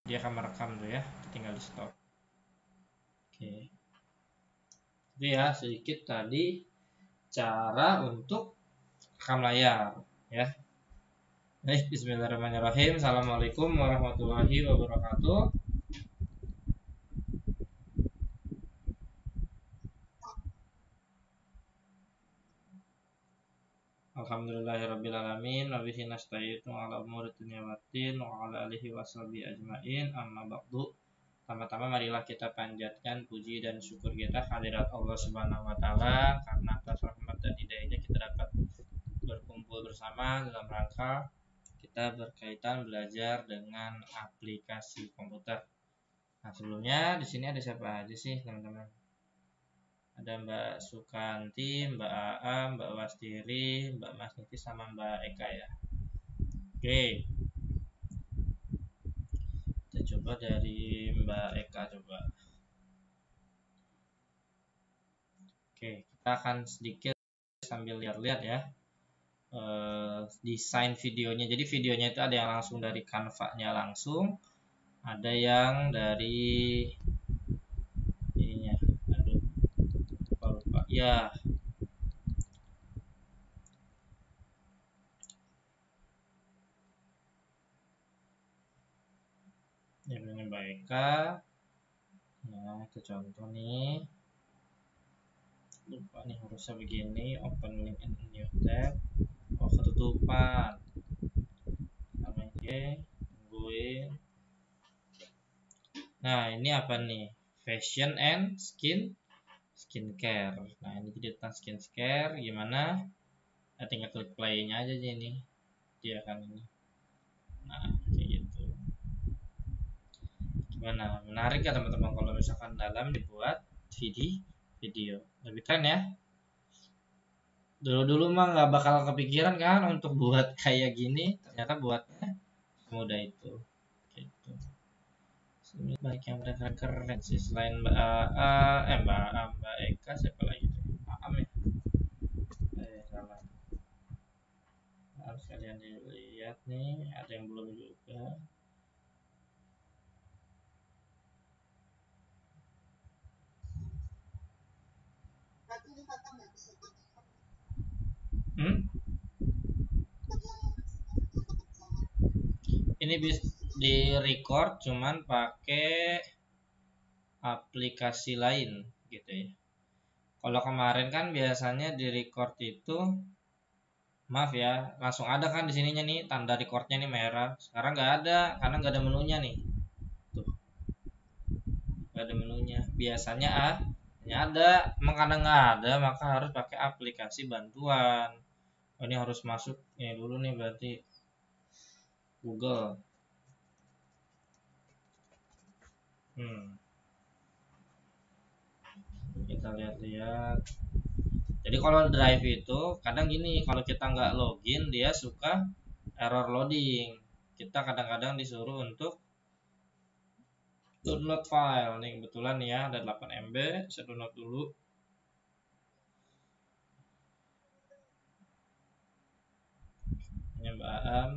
Dia akan merekam tuh ya, tinggal di stop. Oke. Itu ya sedikit tadi cara untuk rekam layar ya. Baik, bismillahirrahmanirrahim. Assalamualaikum warahmatullahi wabarakatuh. Alhamdulillahirrabbilalamin. Wabihi nasta'inu ala umuri dunya waddin wa ala alihi washabihi ajmain. Amma ba'du. Pertama-tama marilah kita panjatkan puji dan syukur kita hadirat Allah Subhanahu wa taala karena atas rahmat dan hidayahnya kita dapat berkumpul bersama dalam rangka kita berkaitan belajar dengan aplikasi komputer. Nah, sebelumnya di sini ada siapa aja sih, teman-teman? Ada Mbak Sukanti, Mbak Aam, Mbak Wastiri, Mbak Masniti sama Mbak Eka ya. Oke. Kita coba dari Mbak Eka coba. Oke, kita akan sedikit sambil lihat-lihat ya. Desain videonya. Jadi videonya itu ada yang langsung dari Canva-nya langsung, ada yang dari ininya. Aduh, lupa. Ya. Yang dengan Mbak Eka. Nah, itu contoh nih. Lupa nih harusnya begini, open link in new tab. Oh, ketutupan. Oke, tungguin. Nah, ini apa nih? Fashion and skincare. Nah, ini jadi tentang skincare gimana? Nah, tinggal klik play-nya aja ini. Dia akan ini. Nah, kayak gitu. Gimana? Menarik ya teman-teman kalau misalkan dalam dibuat video. Lebih keren ya? Dulu-dulu mah nggak bakal kepikiran kan untuk buat kayak gini. Ternyata buatnya semudah itu. Gitu. Banyak yang mereka keren sih selain Mbak Mbak Eka, siapa lagi tuh? Am ya? Salah. Harus kalian dilihat nih, ada yang belum juga. Hmm? Ini bisa di record cuman pakai aplikasi lain gitu ya. Kalau kemarin kan biasanya di record itu, maaf ya, langsung ada kan di sininya nih tanda recordnya nih merah. Sekarang nggak ada karena nggak ada menunya nih. Tuh, nggak ada menunya. Biasanya hanya ada, emang kadang nggak ada, maka harus pakai aplikasi bantuan. Oh, ini harus masuk ya dulu nih berarti Google. Kita lihat-lihat. Jadi kalau drive itu kadang gini, kalau kita nggak login dia suka error loading. Kita kadang-kadang disuruh untuk download file nih, kebetulan ya ada 8 MB, saya download dulu. Ini Mbak Am,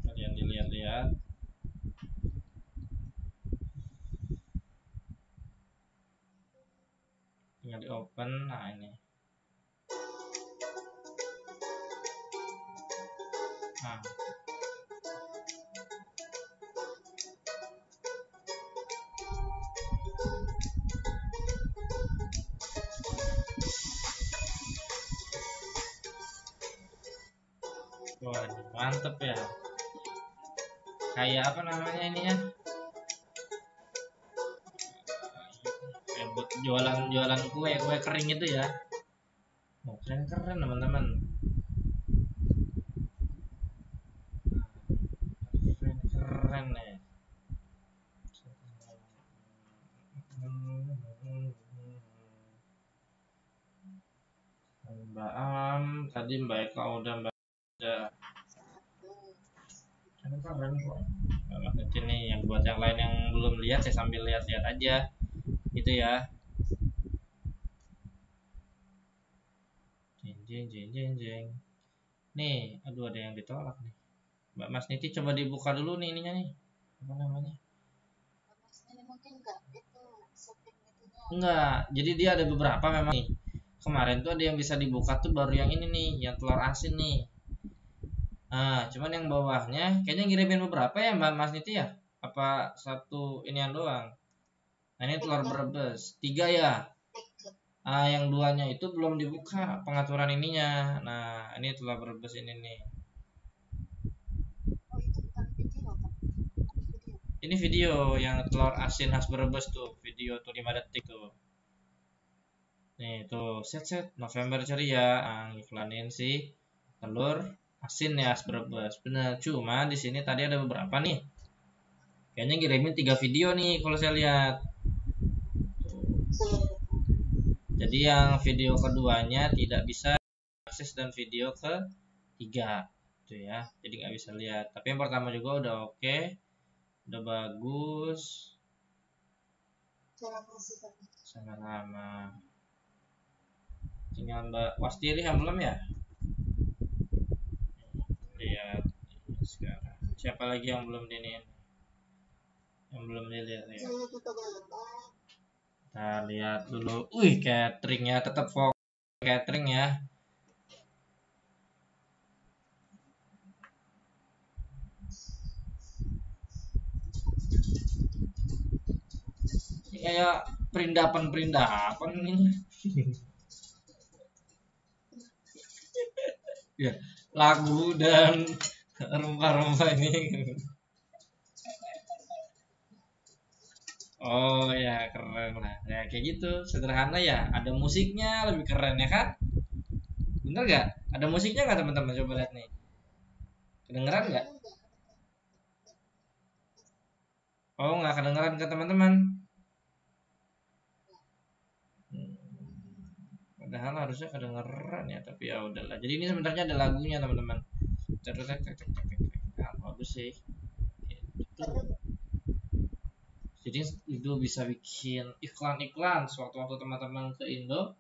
kalian dilihat-lihat. Tinggal di open, nah ini. Nah, wah mantep ya. Kayak apa namanya ini ya? Kayak buat jualan kue kering itu ya. Oh, keren teman-teman. Keren ya. Mbak Am, tadi Mbak Eka udah, Mbak udah. Keren kok. Nah, maksudnya nih yang buat yang lain yang belum lihat saya sambil lihat-lihat aja gitu ya. Jeng. Nih, aduh ada yang ditolak nih. Mbak Mas Niti coba dibuka dulu nih ininya nih. Apa namanya? Enggak, jadi dia ada beberapa memang nih. Kemarin tuh ada yang bisa dibuka tuh baru yang ini nih, yang telur asin nih. Nah, cuman yang bawahnya kayaknya ngirimin beberapa ya Mbak Mas Niti ya? Apa satu inian doang? Nah, ini telur Brebes, 3 ya. Ah, yang duanya itu belum dibuka pengaturan ininya. Nah, ini telur Brebes ini nih. Ini video yang telur asin khas Brebes tuh, video tuh 5 detik tuh. Nih tuh, set November ceria, iklanin si telur asin ya khas Brebes. Bener, cuma di sini tadi ada beberapa nih. Kayaknya ngirimin 3 video nih kalau saya lihat. Tuh. Jadi yang video keduanya tidak bisa akses dan video ketiga itu ya. Jadi nggak bisa lihat. Tapi yang pertama juga udah oke, udah bagus. Sama-sama. Tinggal Mbak Wastiri yang belum ya? Lihat sekarang. Siapa lagi yang belum diniin? Yang belum dilihat ya? Kita lihat dulu. Wih, cateringnya tetap fokus catering ya. Ini kayak perindapan nih. Ya, lagu dan rempah-rempah ini. Oh ya, keren lah. Ya kayak gitu, sederhana ya. Ada musiknya lebih keren ya kan? Bener gak? Ada musiknya nggak teman-teman? Coba lihat nih. Kedengeran nggak? Oh, nggak kedengeran ke teman-teman. Padahal harusnya kedengeran ya, tapi ya udahlah. Jadi ini sebenarnya ada lagunya teman-teman. Bagus sih. Itu. Jadi itu bisa bikin iklan-iklan sewaktu-waktu teman-teman ke Indo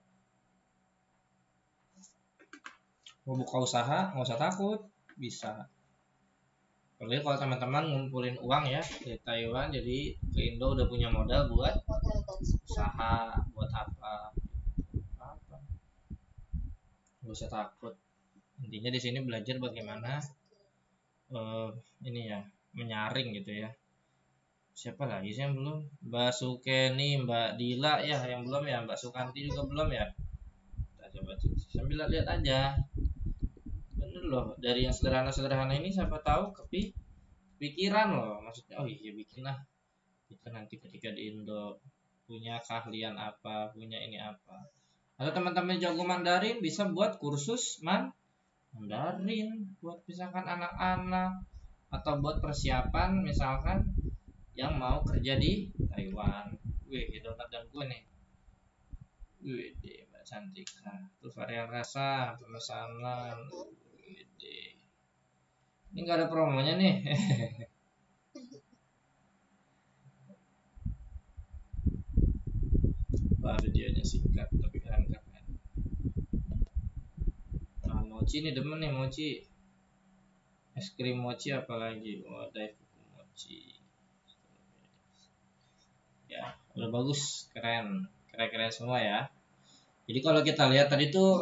mau buka usaha nggak usah takut, bisa. Apalagi kalau teman-teman ngumpulin uang ya dari Taiwan, jadi ke Indo udah punya modal buat usaha, buat apa nggak usah takut. Intinya di sini belajar bagaimana ini ya, menyaring gitu ya. Siapa lagi sih yang belum? Mbak Sukeni, Mbak Dila ya yang belum ya, Mbak Sukanti juga belum ya. Kita coba sambil lihat aja. Bener loh, dari yang sederhana-sederhana ini siapa tahu kepikiran loh. Maksudnya oh iya bikin lah kita nanti ketika di Indo punya keahlian apa, punya ini apa. Atau teman-teman jago Mandarin bisa buat kursus Mandarin buat misalkan anak-anak, atau buat persiapan misalkan yang mau kerja di Taiwan. Wih, donat dan kue nih. Wih, Mbak Cantika. Tuh varian rasa, pemesanan. Wih, ini nggak ada promonya nih. Wah, videonya singkat tapi keren. Nah, mochi nih demen nih mochi. Es krim mochi apalagi. Wah, Daifuku mochi. Ya, udah bagus, keren semua ya. Jadi kalau kita lihat tadi tuh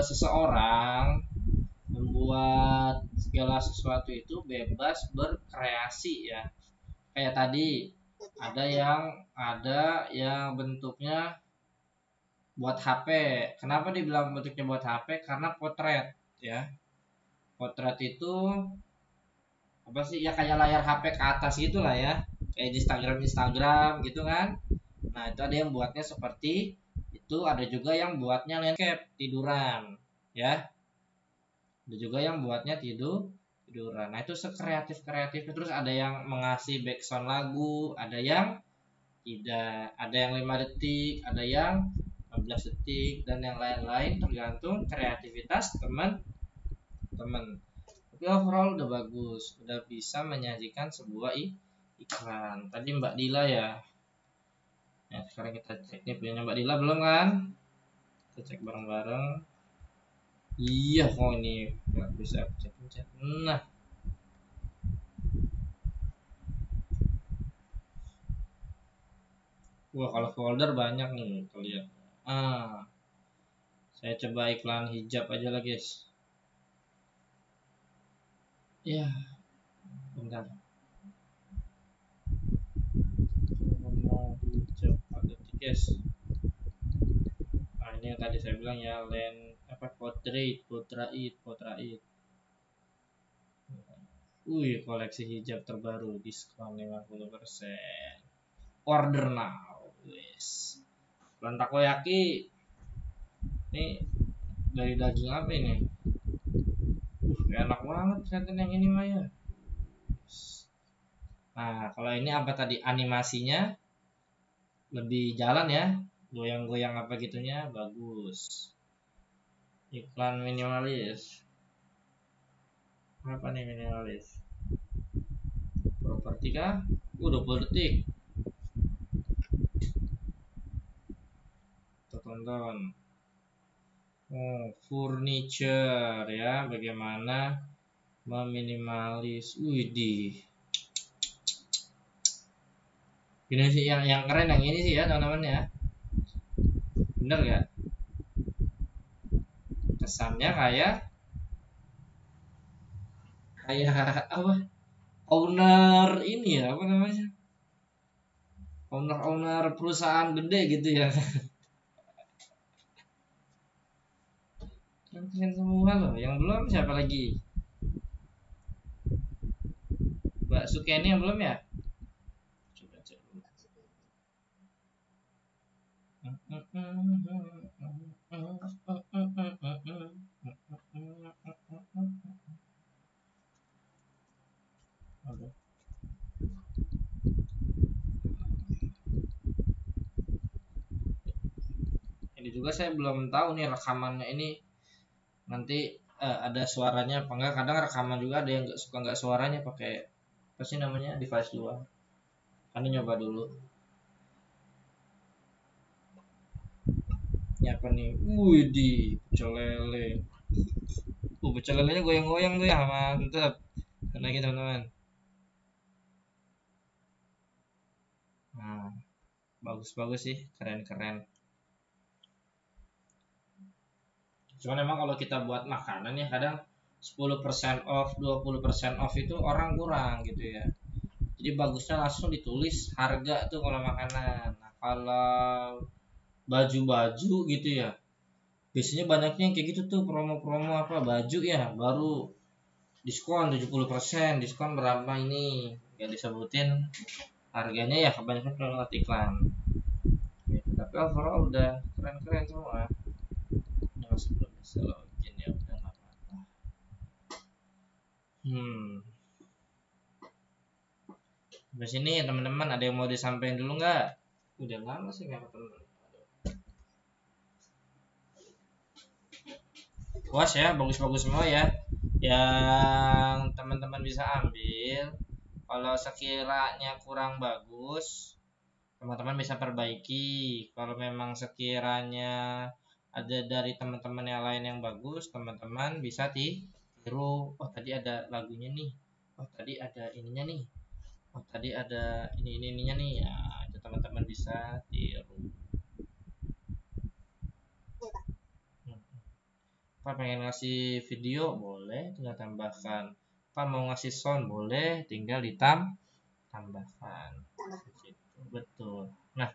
seseorang membuat segala sesuatu itu bebas berkreasi ya. Kayak tadi ada yang bentuknya buat HP. Kenapa dibilang bentuknya buat HP? Karena potret ya. Potret itu apa sih ya, kayak layar HP ke atas gitulah ya. Kayak di Instagram gitu kan. Nah, itu ada yang buatnya seperti itu, ada juga yang buatnya landscape tiduran ya. Ada juga yang buatnya tiduran. Nah, itu sekreatif terus ada yang mengasih background lagu, ada yang tidak, ada yang 5 detik, ada yang 15 detik dan yang lain-lain, tergantung kreativitas teman-teman. Tapi overall udah bagus, udah bisa menyajikan sebuah iklan. Tadi Mbak Dila ya. Ya, sekarang kita cek nih punya Mbak Dila belum kan? Kita cek bareng-bareng. Iya, oh ini nggak bisa pencet-pencet. Nah, Wah, kalau folder banyak nih, lihat. Saya coba iklan hijab aja lah, guys. Ya, bentar. Mau hijab ada guys. Nah, ini yang tadi saya bilang ya, portrait. Wih, koleksi hijab terbaru, diskon 50%. Order now, wes. Bulan takoyaki ini dari daging apa ini? Enak banget kelihatan yang ini mah ya. Nah, kalau ini apa tadi animasinya lebih jalan ya, goyang-goyang apa gitunya bagus. Iklan minimalis. Apa nih minimalis? Properti kah? 20 detik. Kita tonton. Oh, furniture ya, bagaimana meminimalis. Widih. Ini sih yang keren yang ini sih ya teman-teman ya. Bener gak? Kesannya kayak apa? Owner ini ya, apa namanya? Owner perusahaan gede gitu ya. Keren semua loh. Yang belum siapa lagi? Mbak Sukeni yang belum ya? Coba cek dulu. Ini juga saya belum tahu nih rekamannya ini nanti ada suaranya apa enggak. Kadang rekaman juga ada yang nggak suaranya pakai apa sih namanya device luar. Kan nyoba dulu. Ini apa nih? Wih di pecel lele. Pecel lelenya goyang-goyang tuh ya, mantep. Lagi teman-teman. Nah, bagus-bagus sih, keren-keren. Cuman emang kalau kita buat makanan ya kadang 10% off, 20% off itu orang kurang gitu ya. Jadi bagusnya langsung ditulis harga tuh kalau makanan. Nah, kalau baju-baju gitu ya. Biasanya banyaknya yang kayak gitu tuh promo-promo apa baju ya, baru diskon 70%, diskon berapa ini. Gak disebutin harganya ya, kebanyakan lewat iklan. Gitu. Tapi overall udah keren-keren semua. Ini masih belum bisa login ya, udah nggak apa-apa. Habis ini teman-teman ada yang mau disampaikan dulu nggak? Udah lama sih nggak ketemu. Puas ya, bagus-bagus semua ya. Yang teman-teman bisa ambil. Kalau sekiranya kurang bagus, teman-teman bisa perbaiki. Kalau memang sekiranya ada dari teman-teman yang lain yang bagus, teman-teman bisa tiru. Oh tadi ada lagunya nih. Oh tadi ada ininya nih. Oh tadi ada ininya nih. Ya, itu teman-teman bisa tiru. Pak pengen ngasih video boleh, tinggal tambahkan. Pak mau ngasih sound boleh, tinggal tambahkan. Betul. Nah,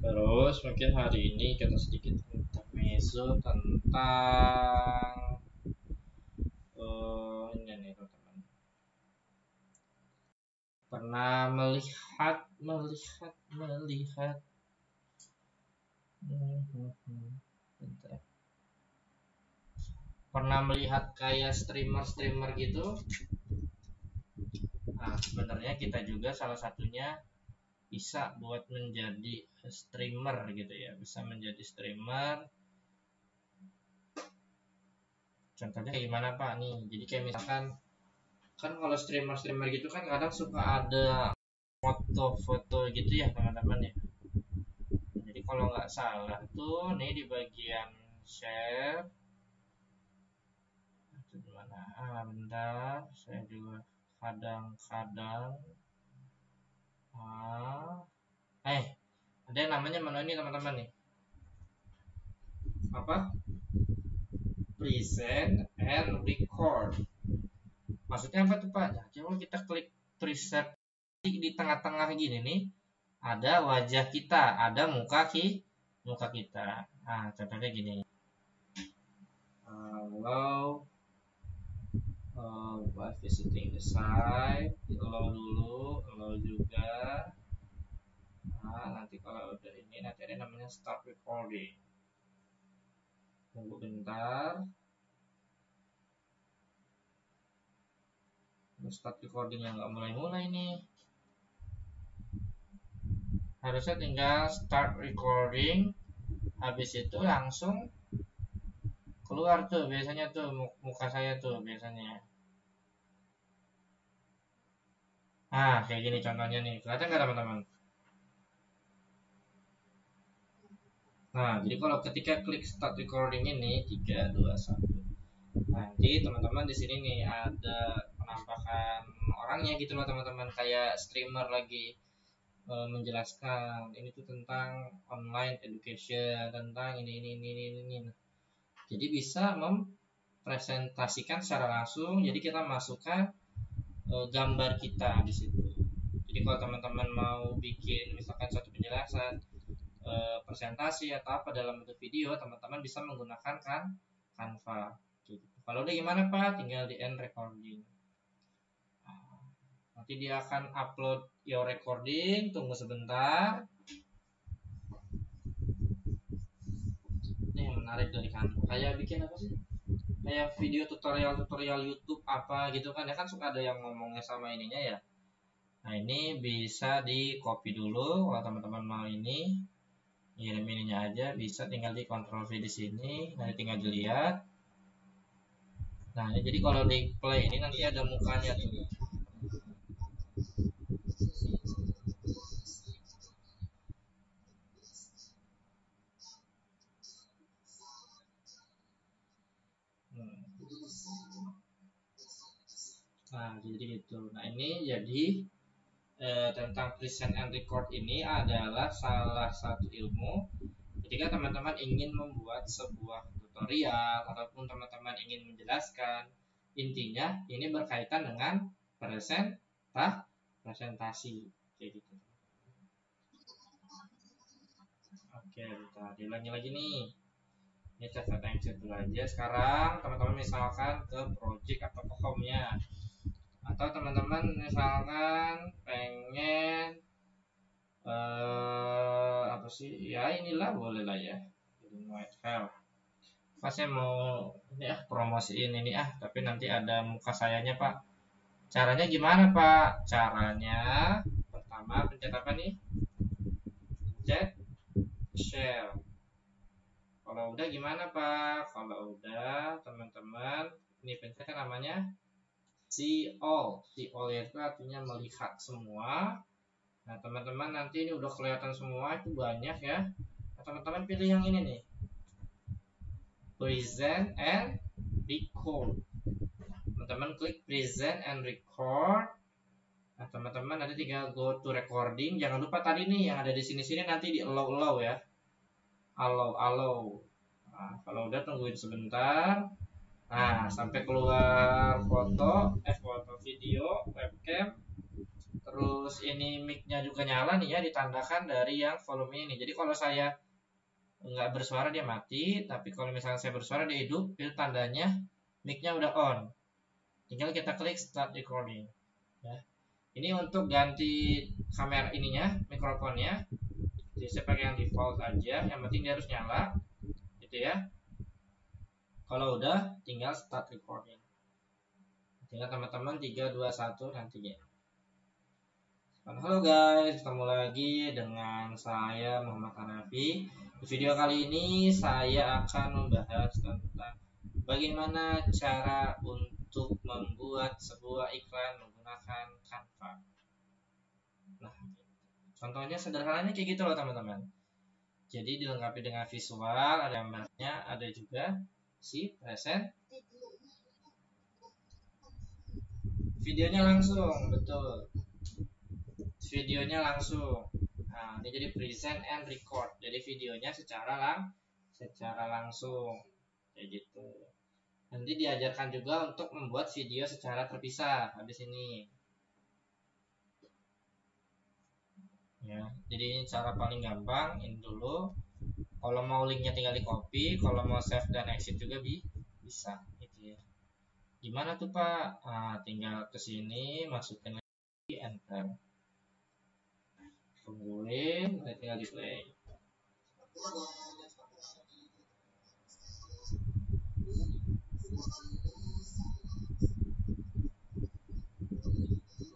terus mungkin hari ini kita sedikit intermezzo tentang ini nih teman-teman. Pernah melihat bentar. Pernah melihat kayak streamer gitu. Nah, sebenarnya kita juga salah satunya bisa buat menjadi streamer gitu ya, bisa menjadi streamer. Contohnya gimana Pak nih? Jadi kayak misalkan kan kalau streamer gitu kan kadang suka ada foto-foto gitu ya teman-teman ya. Jadi kalau nggak salah tuh nih di bagian share itu gimana? Bentar, saya juga kadang-kadang Ada yang namanya menu ini teman-teman nih. Apa? Present and record. Maksudnya apa tuh Pak? Nah, kalau kita klik preset di tengah-tengah gini nih, ada wajah kita, ada muka kita. Nah, contohnya gini. Allow while visiting the site, allow dulu, allow juga. Nah, nanti kalau udah ini nanti ada namanya start recording. Tunggu bentar. Start recording yang nggak mulai-mulai nih. Harusnya tinggal start recording, habis itu langsung keluar tuh biasanya tuh muka saya tuh biasanya. Nah, kayak gini contohnya nih. Kelihatan nggak teman-teman? Nah, jadi kalau ketika klik start recording ini 3, 2, 1. Nanti teman-teman di sini nih ada penampakan orangnya gitu loh teman-teman, kayak streamer lagi menjelaskan ini tuh tentang online education, tentang ini. Jadi bisa mempresentasikan secara langsung. Jadi kita masukkan gambar kita di situ. Jadi kalau teman-teman mau bikin misalkan satu penjelasan, presentasi atau apa dalam bentuk video, teman-teman bisa menggunakan Canva. Gitu. Kalau udah gimana Pak? Tinggal di end recording. Nanti dia akan upload your recording. Tunggu sebentar. Ini yang menarik dari Canva. Kayak bikin apa sih? Kayak video tutorial YouTube apa gitu kan ya, kan suka ada yang ngomongnya sama ininya ya. Nah ini bisa di copy dulu kalau teman-teman mau ini, kirim ininya aja, bisa tinggal di Ctrl V di sini, nanti tinggal dilihat. Nah ini jadi kalau di play ini nanti ada mukanya tuh. Nah jadi gitu. Nah ini jadi tentang present and record ini adalah salah satu ilmu ketika teman-teman ingin membuat sebuah tutorial ataupun teman-teman ingin menjelaskan. Intinya ini berkaitan dengan presentasi kayak gitu. Oke, kita diulangi lagi nih. Ini catatan yang dulu aja. Sekarang teman-teman misalkan ke project atau ke home-nya, atau teman-teman misalkan pengen apa sih ya, inilah boleh lah ya, jadi white file pas saya mau ini promosiin ini tapi nanti ada muka sayanya Pak. Caranya gimana Pak? Caranya pertama pencet apa nih? Pencet share. Kalau udah gimana Pak? Kalau udah teman-teman ini pencet namanya see all. See all itu artinya melihat semua. Nah teman-teman nanti ini udah kelihatan semua, itu banyak ya. Nah, teman-teman pilih yang ini nih, present and record. Teman-teman klik present and record. Nah teman-teman nanti tinggal go to recording. Jangan lupa tadi nih yang ada di sini-sini nanti di allow ya, allow. Nah, kalau udah tungguin sebentar. Nah sampai keluar foto video webcam. Terus ini mic-nya juga nyala nih ya, ditandakan dari yang volume ini. Jadi kalau saya nggak bersuara dia mati, tapi kalau misalnya saya bersuara dia hidup, itu tandanya mic-nya udah on. Tinggal kita klik start recording. Ya. Ini untuk ganti kamera ininya, mikrofonnya. Jadi saya pakai yang default aja, yang penting dia harus nyala, gitu ya. Kalau udah, tinggal start recording. Tinggal teman-teman 3, 2, 1 nanti ya. Halo guys, ketemu lagi dengan saya Muhammad Hanafi. Di video kali ini saya akan membahas tentang bagaimana cara untuk membuat sebuah iklan menggunakan Canva. Nah, contohnya sederhananya kayak gitu loh teman-teman. Jadi dilengkapi dengan visual, ada gambarnya, ada juga si present. Videonya langsung, betul. videonya langsung. Nah, ini jadi present and record. Jadi videonya secara langsung kayak gitu. Nanti diajarkan juga untuk membuat video secara terpisah habis ini. Ya, jadi ini cara paling gampang. Ini dulu. Kalau mau linknya tinggal di copy, kalau mau save dan exit juga bisa gitu ya. Gimana tuh Pak? Nah, tinggal ke sini, masukin lagi, enter. Tungguin, tinggal di play.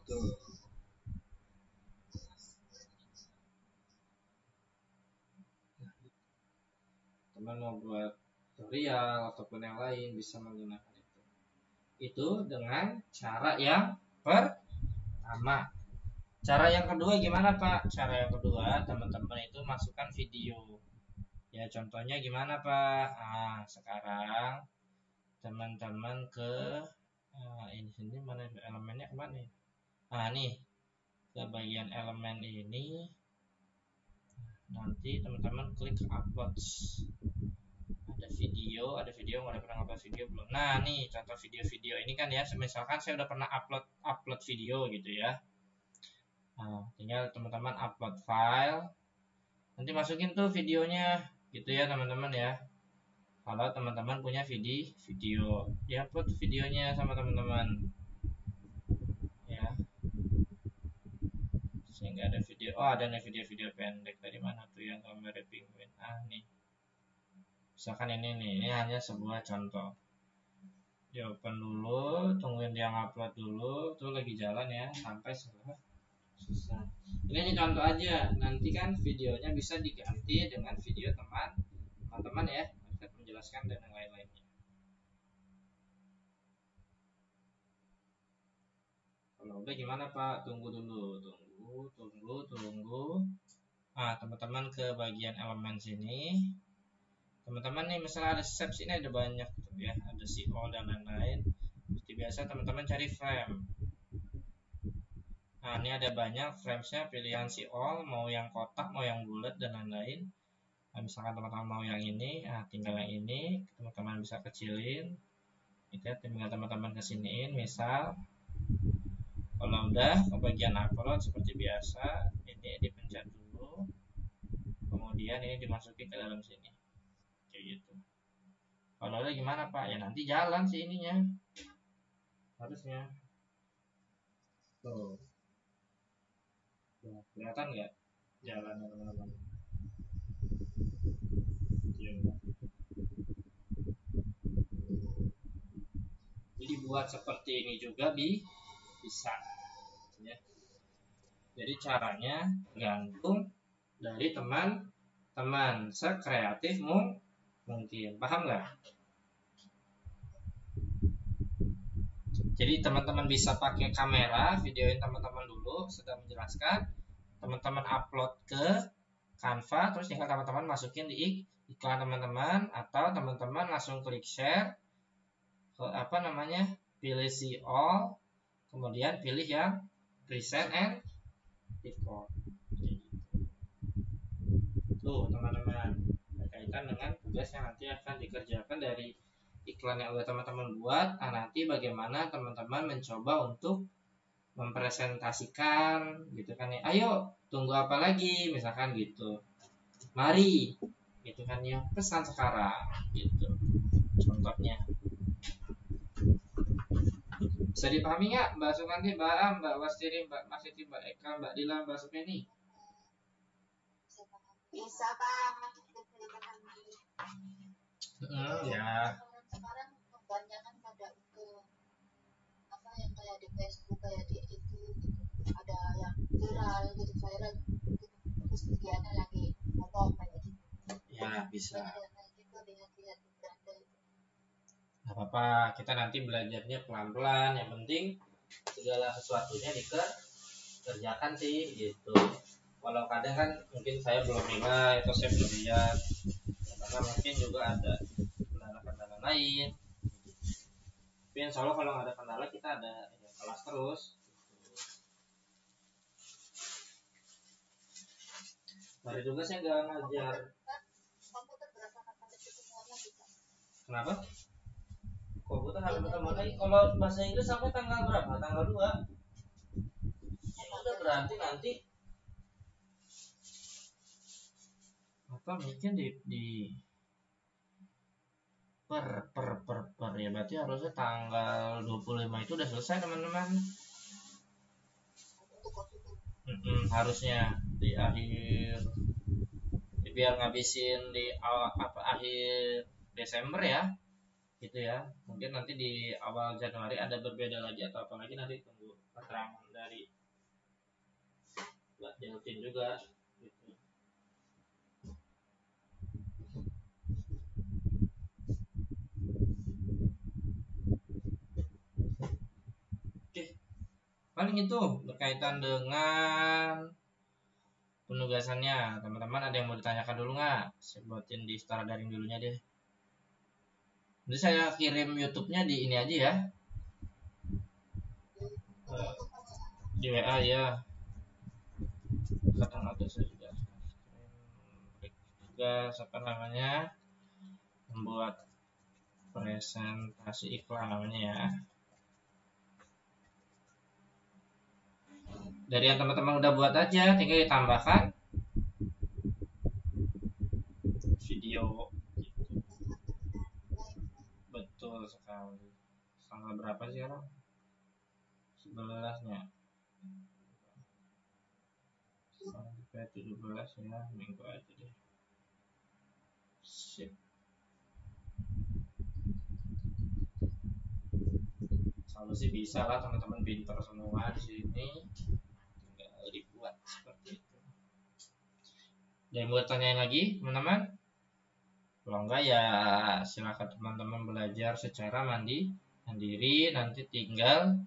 Tuh. Teman mau buat tutorial ataupun yang lain bisa menggunakan itu. Itu dengan cara yang pertama. Cara yang kedua gimana Pak? Cara yang kedua teman-teman itu masukkan video. Ya contohnya gimana Pak? Nah sekarang teman-teman ke ini sini mana elemennya kemana ya? Nah nih ke bagian elemen ini. Nanti teman-teman klik upload. Ada video nggak ada pernah upload video belum? Nah nih contoh video-video ini kan ya. Misalkan saya udah pernah upload video gitu ya. Nah, tinggal teman-teman upload file, nanti masukin tuh videonya, gitu ya teman-teman ya. Kalau teman-teman punya video, diupload videonya sama teman-teman, ya. Sehingga ada video, ada nih video-video pendek dari mana tuh yang gambar penguin. Nih, misalkan ini nih, ini hanya sebuah contoh. Di open dulu, tungguin dia upload dulu, tuh lagi jalan ya, sampai selesai. Ini contoh aja, nanti kan videonya bisa diganti dengan video teman-teman ya, untuk menjelaskan dan yang lain-lainnya. Kalau udah gimana Pak? Tunggu dulu, tunggu. Nah teman-teman ke bagian elemen sini. Teman-teman nih misalnya ada steps ini ada banyak tuh ya, ada CO dan lain-lain. Seperti biasa teman-teman cari frame. Nah ini ada banyak framesnya, pilihan si all, mau yang kotak, mau yang bulat dan lain-lain. Nah, misalkan teman-teman mau yang ini, tinggal yang ini, teman-teman bisa kecilin. Itu ya, tinggal teman-teman kesiniin, misal. Kalau udah ke bagian upload seperti biasa, ini dipencet dulu. Kemudian ini dimasukin ke dalam sini. Kayak gitu. Kalau udah gimana Pak? Ya nanti jalan sih ininya. Harusnya. Tuh. Kelihatan nggak jalannya teman-teman? Jadi buat seperti ini juga bisa ya. Jadi caranya gantung dari teman-teman sekreatif mungkin. Paham nggak? Jadi teman-teman bisa pakai kamera, videoin teman-teman dulu sedang menjelaskan. Teman-teman upload ke Canva, terus tinggal teman-teman masukin di iklan teman-teman, atau teman-teman langsung klik share ke pilih see all, kemudian pilih yang present and record. Tuh teman-teman, berkaitan dengan tugas yang nanti akan dikerjakan dari iklan yang udah teman-teman buat. Nanti bagaimana teman-teman mencoba untuk mempresentasikan gitu kan ya. Ayo tunggu apa lagi misalkan gitu, mari gitu kan ya, pesan sekarang gitu contohnya. Bisa dipahami nggak Mbak Sukanti, Mbak Am, Mbak Wastiri, Mbak Masiti, Mbak Eka, Mbak Dila, Mbak Supeni? Bisa Pak. Ya. Sekarang kebanyakan pada untuk apa yang kayak di Facebook, kayak di itu ada yang viral gitu, gitu. Terus kegiatan lagi ngomong kayak gitu. Ya bisa. Gitu, lihat-lihat di beranda itu. Gak apa-apa, kita nanti belajarnya pelan-pelan. Yang penting segala sesuatunya dikerjakan sih gitu. Kalau kadang kan mungkin saya belum nilai atau saya belum lihat, karena mungkin juga ada kendala-kendala lain. Tapi insya Allah kalau nggak ada kendala kita ada kelas terus. Hari juga saya nggak ngajar. Komputer berapa sampai ketemuan lagi Kak? Kenapa? Komputer harus bertambah lagi. Kalau bahasa Inggris sampai tanggal berapa? Tanggal 2. Ya udah berarti nanti apa mungkin di per ya berarti harusnya tanggal 25 itu udah selesai teman-teman. Untuk komputer. Harusnya di akhir biar ngabisin di awal akhir Desember ya gitu ya. Mungkin nanti di awal Januari ada berbeda lagi atau apa lagi, nanti tunggu keterangan dari Mbak Delvin juga gitu. Oke, paling itu berkaitan dengan penugasannya. Teman-teman ada yang mau ditanyakan dulu nggak? Saya buatin di setara daring dulunya deh. Nanti saya kirim YouTube-nya di ini aja ya. Di WA ya. Kadang ada saya juga apa namanya, membuat presentasi iklan namanya ya. Dari yang teman-teman udah buat aja, tinggal ditambahkan video gitu. Betul sekali. Tanggal berapa sih sekarang? 11-nya. Sampai 17 ya, minggu aja deh. Sip. Kalau sih bisa lah, teman-teman pintar semua di sini. Tinggal dibuat seperti itu. Ada yang mau tanyain lagi, teman-teman? Kalau enggak ya silakan teman-teman belajar secara mandiri, nanti tinggal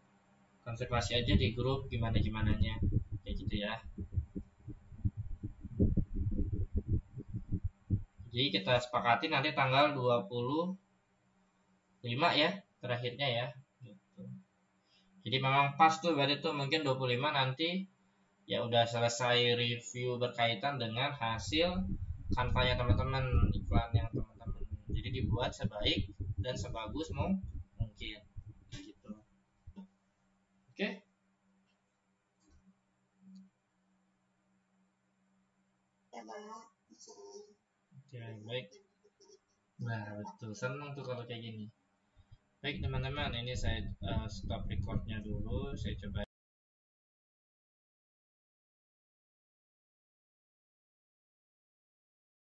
konfirmasi aja di grup gimana-gimananya kayak gitu ya. Jadi kita sepakati nanti tanggal 25 ya terakhirnya ya gitu. Jadi memang pas tuh berarti tuh mungkin 25 nanti ya udah selesai review berkaitan dengan hasil kampanye teman-teman, iklan yang teman-teman jadi dibuat sebaik dan sebagus mungkin gitu. Oke? Ya Mbak. Oke, baik. Nah betul, senang tuh kalau kayak gini. Baik teman-teman, ini saya stop recordnya dulu, saya coba